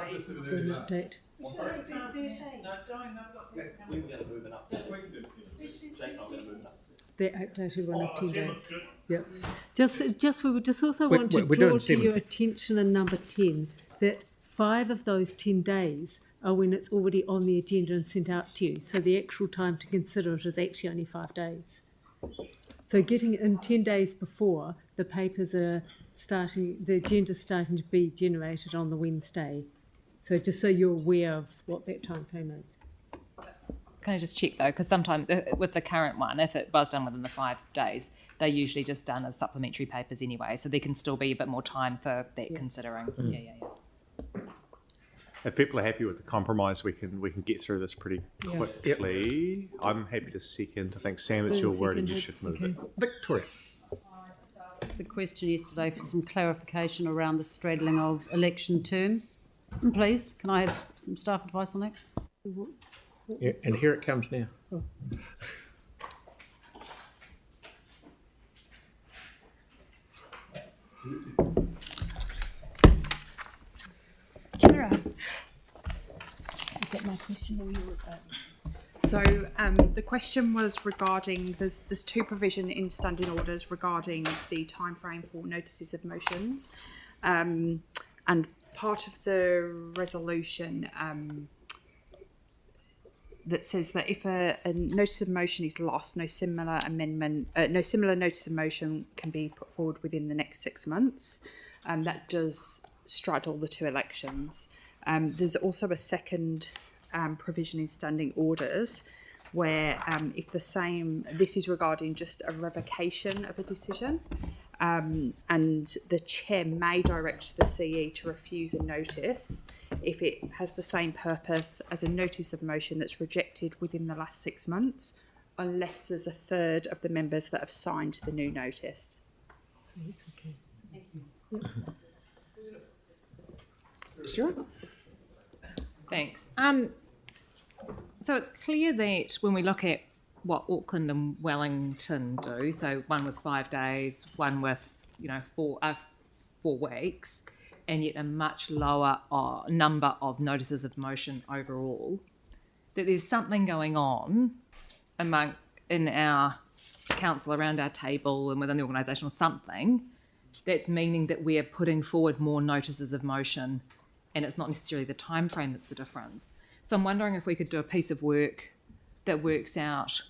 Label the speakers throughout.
Speaker 1: update.
Speaker 2: We were going to move it up. Jake and I were going to move it up.
Speaker 1: The updated one of 10 days. Yeah. We would just also want to draw to your attention in number 10 that 5 of those 10 days are when it's already on the agenda and sent out to you. So the actual time to consider it is actually only 5 days. So getting it in 10 days before, the papers are starting, the agenda's starting to be generated on the Wednesday. So just so you're aware of what that time frame is.
Speaker 3: Can I just check though, because sometimes with the current one, if it was done within the 5 days, they're usually just done as supplementary papers anyway, so there can still be a bit more time for that considering. Yeah.
Speaker 4: If people are happy with the compromise, we can get through this pretty quickly. Yep. I'm happy to second. I think Sam, it's your word and you should move it. Victoria.
Speaker 5: The question yesterday for some clarification around the straddling of election terms. Please, can I have some staff advice on that?
Speaker 6: Yeah, and here it comes now.
Speaker 1: Oh.
Speaker 7: Kira, is that my question or yours? So the question was regarding there's 2 provision in standing orders regarding the timeframe for notices of motions, and part of the resolution that says that if a notice of motion is lost, no similar notice of motion can be put forward within the next 6 months. That does straddle the 2 elections. There's also a second provision in standing orders where if this is regarding just a revocation of a decision, and the chair may direct the CE to refuse a notice if it has the same purpose as a notice of motion that's rejected within the last 6 months, unless there's a third of the members that have signed the new notice.
Speaker 1: So it's okay.
Speaker 4: Sarah?
Speaker 3: Thanks. So it's clear that when we look at what Auckland and Wellington do, so one with 5 days, one with 4 weeks, and yet a much lower number of notices of motion overall, that there's something going on in our council around our table and within the organisation or something that's meaning that we're putting forward more notices of motion, and it's not necessarily the time frame that's the difference. So I'm wondering if we could do a piece of work that works out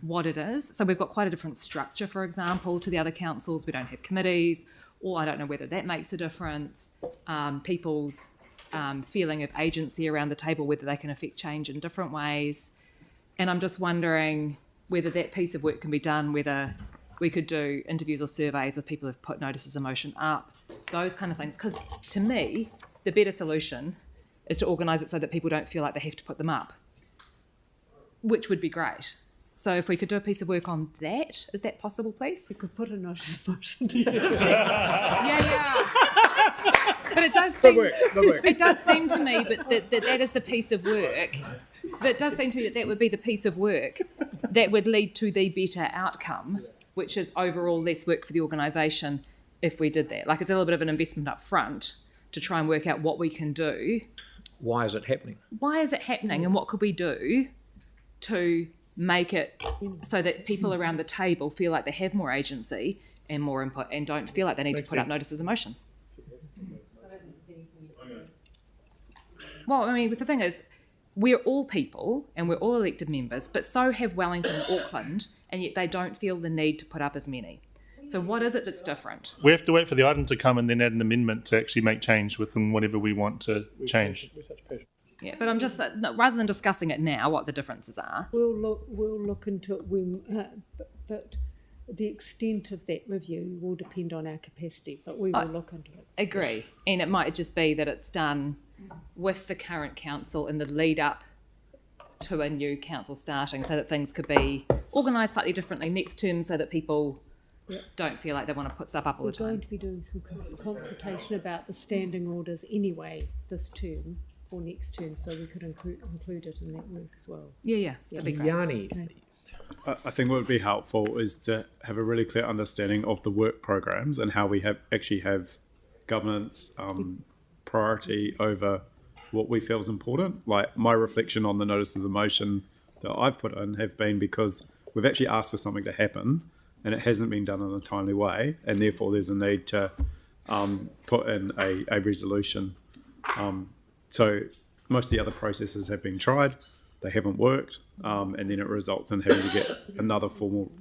Speaker 3: what it is. So we've got quite a different structure, for example, to the other councils. We don't have committees, or I don't know whether that makes a difference. People's feeling of agency around the table, whether they can affect change in different ways. And I'm just wondering whether that piece of work can be done, whether we could do interviews or surveys with people who've put notices of motion up, those kind of things. Because to me, the better solution is to organise it so that people don't feel like they have to put them up, which would be great. So if we could do a piece of work on that, is that possible, please?
Speaker 1: We could put a notice of motion together.
Speaker 3: Yeah. But it does seem, it does seem to me that is the piece of work. That does seem to me that would be the piece of work that would lead to the better outcome, which is overall less work for the organisation if we did that. Like, it's a little bit of an investment up front to try and work out what we can do.
Speaker 6: Why is it happening?
Speaker 3: And what could we do to make it so that people around the table feel like they have more agency and more input and don't feel like they need to put up notices of motion? Well, I mean, the thing is, we're all people and we're all elected members, but so have Wellington and Auckland, and yet they don't feel the need to put up as many. So what is it that's different?
Speaker 8: We have to wait for the item to come and then add an amendment to actually make change within whatever we want to change.
Speaker 3: Yeah, but I'm just rather than discussing it now, what the differences are.
Speaker 1: We'll look into it when, but the extent of that review will depend on our capacity. But we will look into it.
Speaker 3: Agree, and it might just be that it's done with the current council in the lead up to a new council starting, so that things could be organised slightly differently next term, so that people don't feel like they want to put stuff up all the time.
Speaker 1: We're going to be doing some consultation about the standing orders anyway this term. For next term, so we could include it in that work as well.
Speaker 3: Yeah, that'd be great.
Speaker 6: Yanni,
Speaker 1: please.
Speaker 9: I think what would be helpful is to have a really clear understanding of the work programs and how we actually have governance priority over what we feel is important. Like my reflection on the notices of motion that I've put in have been because we've actually asked for something to happen and it hasn't been done in a timely way, and therefore there's a need to put in a resolution. So most of the other processes have been tried, they haven't worked, and then it results in having to get another formal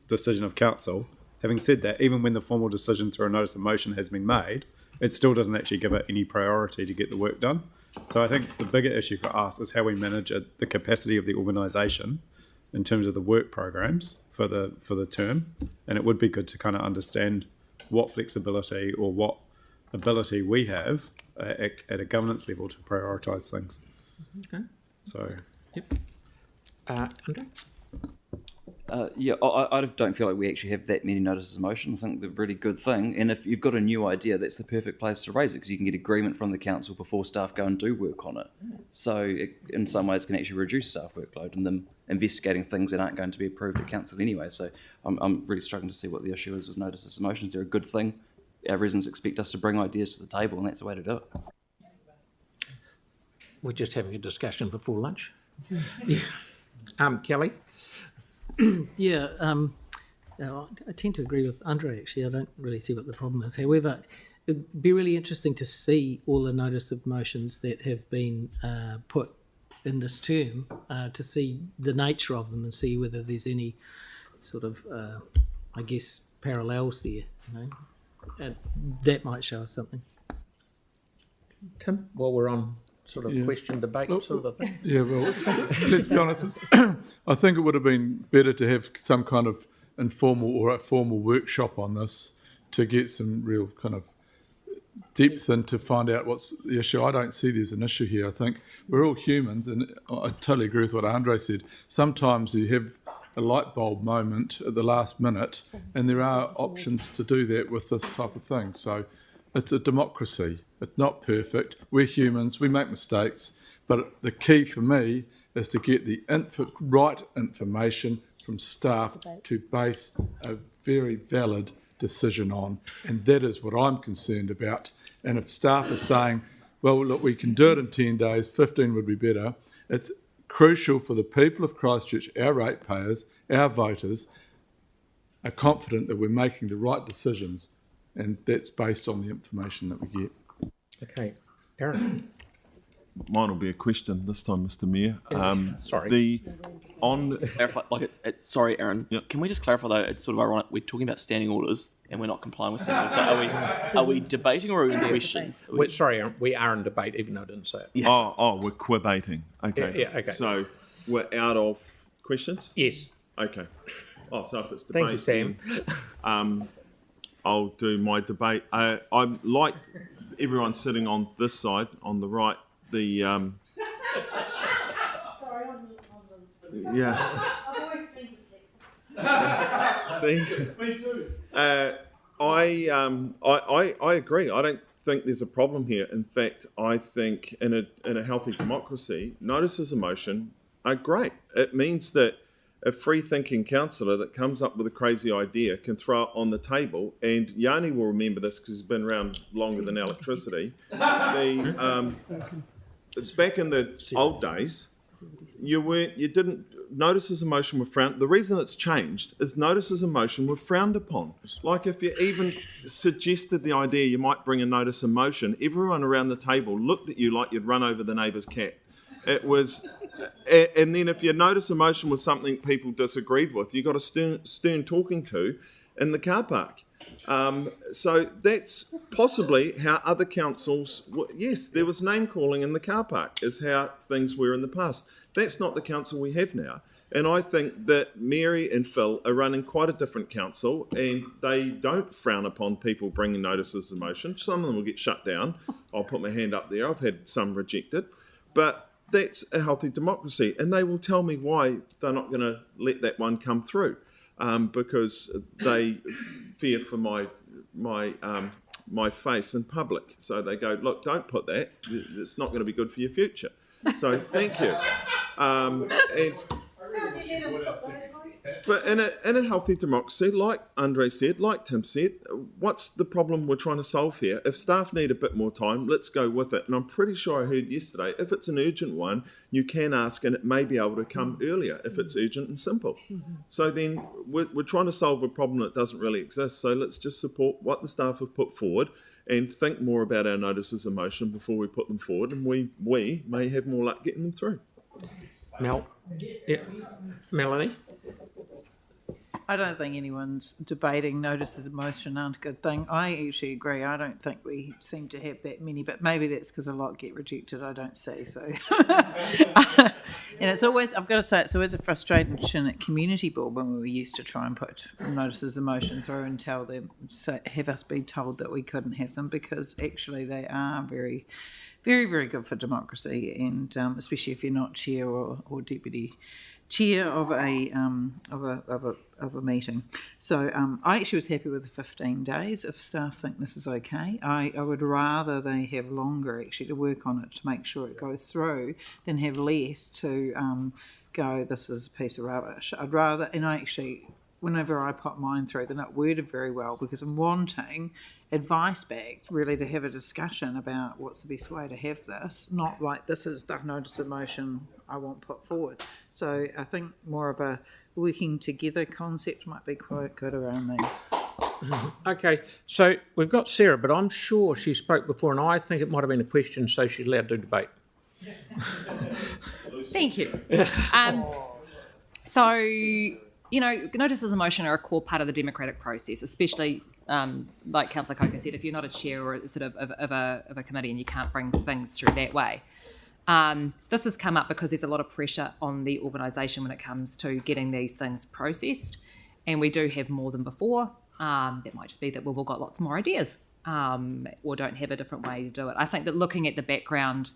Speaker 9: decision of council. Having said that, even when the formal decision through a notice of motion has been made, it still doesn't actually give it any priority to get the work done. So I think the bigger issue for us is how we manage the capacity of the organisation in terms of the work programs for the term, and it would be good to kind of understand what flexibility or what ability we have at a governance level to prioritise things.
Speaker 6: Okay.
Speaker 9: So,
Speaker 6: Andre?
Speaker 10: I don't feel like we actually have that many notices of motion. I think they're a really good thing. And if you've got a new idea, that's the perfect place to raise it because you can get agreement from the council before staff go and do work on it. So it, in some ways, can actually reduce staff workload and them investigating things that aren't going to be approved at council anyway. So I'm really struggling to see what the issue is with notices of motions. They're a good thing. Our residents expect us to bring ideas to the table, and that's the way to do it.
Speaker 6: We're just having a discussion before lunch. Kelly?
Speaker 11: Yeah, I tend to agree with Andre, actually. I don't really see what the problem is. However, it'd be really interesting to see all the notice of motions that have been put in this term, to see the nature of them and see whether there's any sort of, I guess, parallels there, you know. That might show us something.
Speaker 6: Tim, while we're on sort of question debate sort of a thing.
Speaker 12: Yeah, well, let's be honest. I think it would have been better to have some kind of informal or a formal workshop on this to get some real kind of depth and to find out what's the issue. I don't see there's an issue here. I think we're all humans, and I totally agree with what Andre said. Sometimes you have a light bulb moment at the last minute, and there are options to do that with this type of thing. So it's a democracy. It's not perfect. We're humans. We make mistakes. But the key for me is to get the right information from staff to base a very valid decision on. And that is what I'm concerned about. And if staff are saying, well, look, we can do it in 10 days, 15 would be better, it's crucial for the people of Christchurch, our ratepayers, our voters, are confident that we're making the right decisions, and that's based on the information that we get.
Speaker 6: Okay, Aaron.
Speaker 2: Mine will be a question this time, Mr. Mayor.
Speaker 6: Sorry.
Speaker 13: Sorry, Aaron.
Speaker 2: Yep.
Speaker 13: Can we just clarify though? It's sort of ironic. We're talking about standing orders and we're not complying with standing orders. So are we debating or are we in questions?
Speaker 6: Sorry, Aaron. We are in debate, even though I didn't say it.
Speaker 13: Yeah.
Speaker 2: Oh, we're quibbating. Okay.
Speaker 6: Yeah, okay.
Speaker 2: So we're out of questions?
Speaker 6: Yes.
Speaker 2: Okay. Oh, so if it's debate,
Speaker 6: Thank you,
Speaker 2: Sam. I'll do my debate. I'm like everyone sitting on this side, on the right. The
Speaker 14: Sorry,
Speaker 2: yeah.
Speaker 14: I've always been dyslexic.
Speaker 2: Me too. I agree. I don't think there's a problem here. In fact, I think in a healthy democracy, notices of motion are great. It means that a free-thinking councillor that comes up with a crazy idea can throw it on the table, and Yanni will remember this because he's been around longer than electricity. Back in the old days, notices of motion were frowned. The reason it's changed is notices of motion were frowned upon. Like if you even suggested the idea you might bring a notice of motion, everyone around the table looked at you like you'd run over the neighbour's cat. It was, and then if your notice of motion was something people disagreed with, you got a stern talking to in the car park. So that's possibly how other councils, yes, there was name calling in the car park, is how things were in the past. That's not the council we have now. And I think that Mary and Phil are running quite a different council, and they don't frown upon people bringing notices of motion. Some of them will get shut down. I'll put my hand up there. I've had some rejected. But that's a healthy democracy. And they will tell me why they're not going to let that one come through. Because they fear for my face in public. So they go, look, don't put that. It's not going to be good for your future. So thank you. But in a healthy democracy, like Andre said, like Tim said, what's the problem we're trying to solve here? If staff need a bit more time, let's go with it. And I'm pretty sure I heard yesterday, if it's an urgent one, you can ask and it may be able to come earlier if it's urgent and simple. So then we're trying to solve a problem that doesn't really exist. So let's just support what the staff have put forward and think more about our notices of motion before we put them forward, and we may have more luck getting them through.
Speaker 6: Melanie?
Speaker 14: I don't think anyone's debating notices of motion aren't a good thing. I actually agree. I don't think we seem to have that many, but maybe that's because a lot get rejected. I don't see. So, and it's always, I've got to say, it's always a frustration at community board when we used to try and put notices of motion through and tell them, have us be told that we couldn't have them, because actually they are very, very, very good for democracy, and especially if you're not chair or deputy chair of a meeting. So I actually was happy with the 15 days if staff think this is okay. I would rather they have longer actually to work on it to make sure it goes through than have less to go, this is a piece of rubbish. I'd rather, and I actually, whenever I put mine through, they're not worded very well because I'm wanting advice back, really, to have a discussion about what's the best way to have this, not like this is the notice of motion I want put forward. So I think more of a working together concept might be quite good around these.
Speaker 6: Okay, so we've got Sarah, but I'm sure she spoke before, and I think it might have been a question, so she's allowed to debate.
Speaker 3: Thank you. So, notices of motion are a core part of the democratic process, especially like Councillor Coker said, if you're not a chair or sort of a committee and you can't bring things through that way. This has come up because there's a lot of pressure on the organisation when it comes to getting these things processed, and we do have more than before. That might just be that we've all got lots more ideas or don't have a different way to do it. I think that looking at the background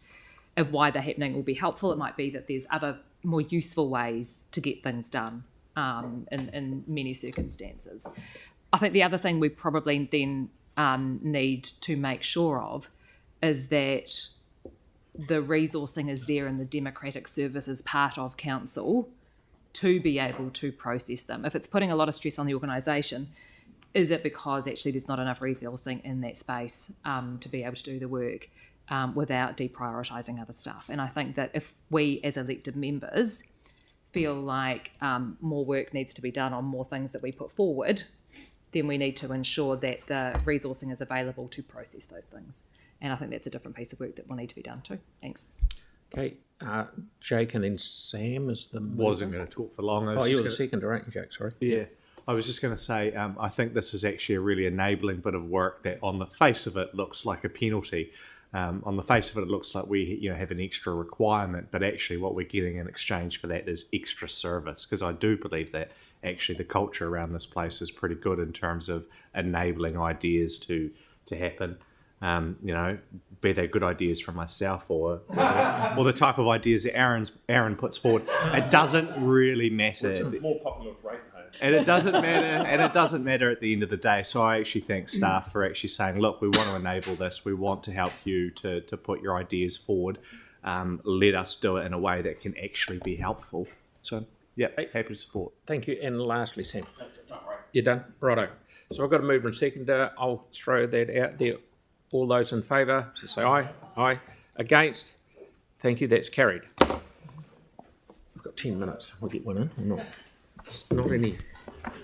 Speaker 3: of why they're happening will be helpful. It might be that there's other more useful ways to get things done in many circumstances. I think the other thing we probably then need to make sure of is that the resourcing is there in the democratic services part of council to be able to process them. If it's putting a lot of stress on the organisation, is it because actually there's not enough resourcing in that space to be able to do the work without deprioritising other stuff? And I think that if we as elected members feel like more work needs to be done on more things that we put forward, then we need to ensure that the resourcing is available to process those things. And I think that's a different piece of work that will need to be done too. Thanks.
Speaker 6: Okay, Jake and then Sam is the...
Speaker 4: Wasn't going to talk for long.
Speaker 6: You were the seconder, aren't you, Jake? Sorry.
Speaker 4: Yeah. I was just going to say, I think this is actually a really enabling bit of work that on the face of it looks like a penalty. On the face of it, it looks like we have an extra requirement, but actually what we're getting in exchange for that is extra service, because I do believe that actually the culture around this place is pretty good in terms of enabling ideas to happen. Be they good ideas from myself or the type of ideas that Aaron puts forward. It doesn't really matter.
Speaker 2: More popular with ratepayers.
Speaker 4: And it doesn't matter. And it doesn't matter at the end of the day. So I actually thank staff for actually saying, look, we want to enable this. We want to help you to put your ideas forward. Let us do it in a way that can actually be helpful. So, yeah, happy to support.
Speaker 6: Thank you. And lastly, Sam. You're done? Righto. So I've got a mover and seconder. I'll throw that out there. All those in favour, so say aye. Aye. Against? Thank you, that's carried. We've got 10 minutes. We'll get one in or not? It's not any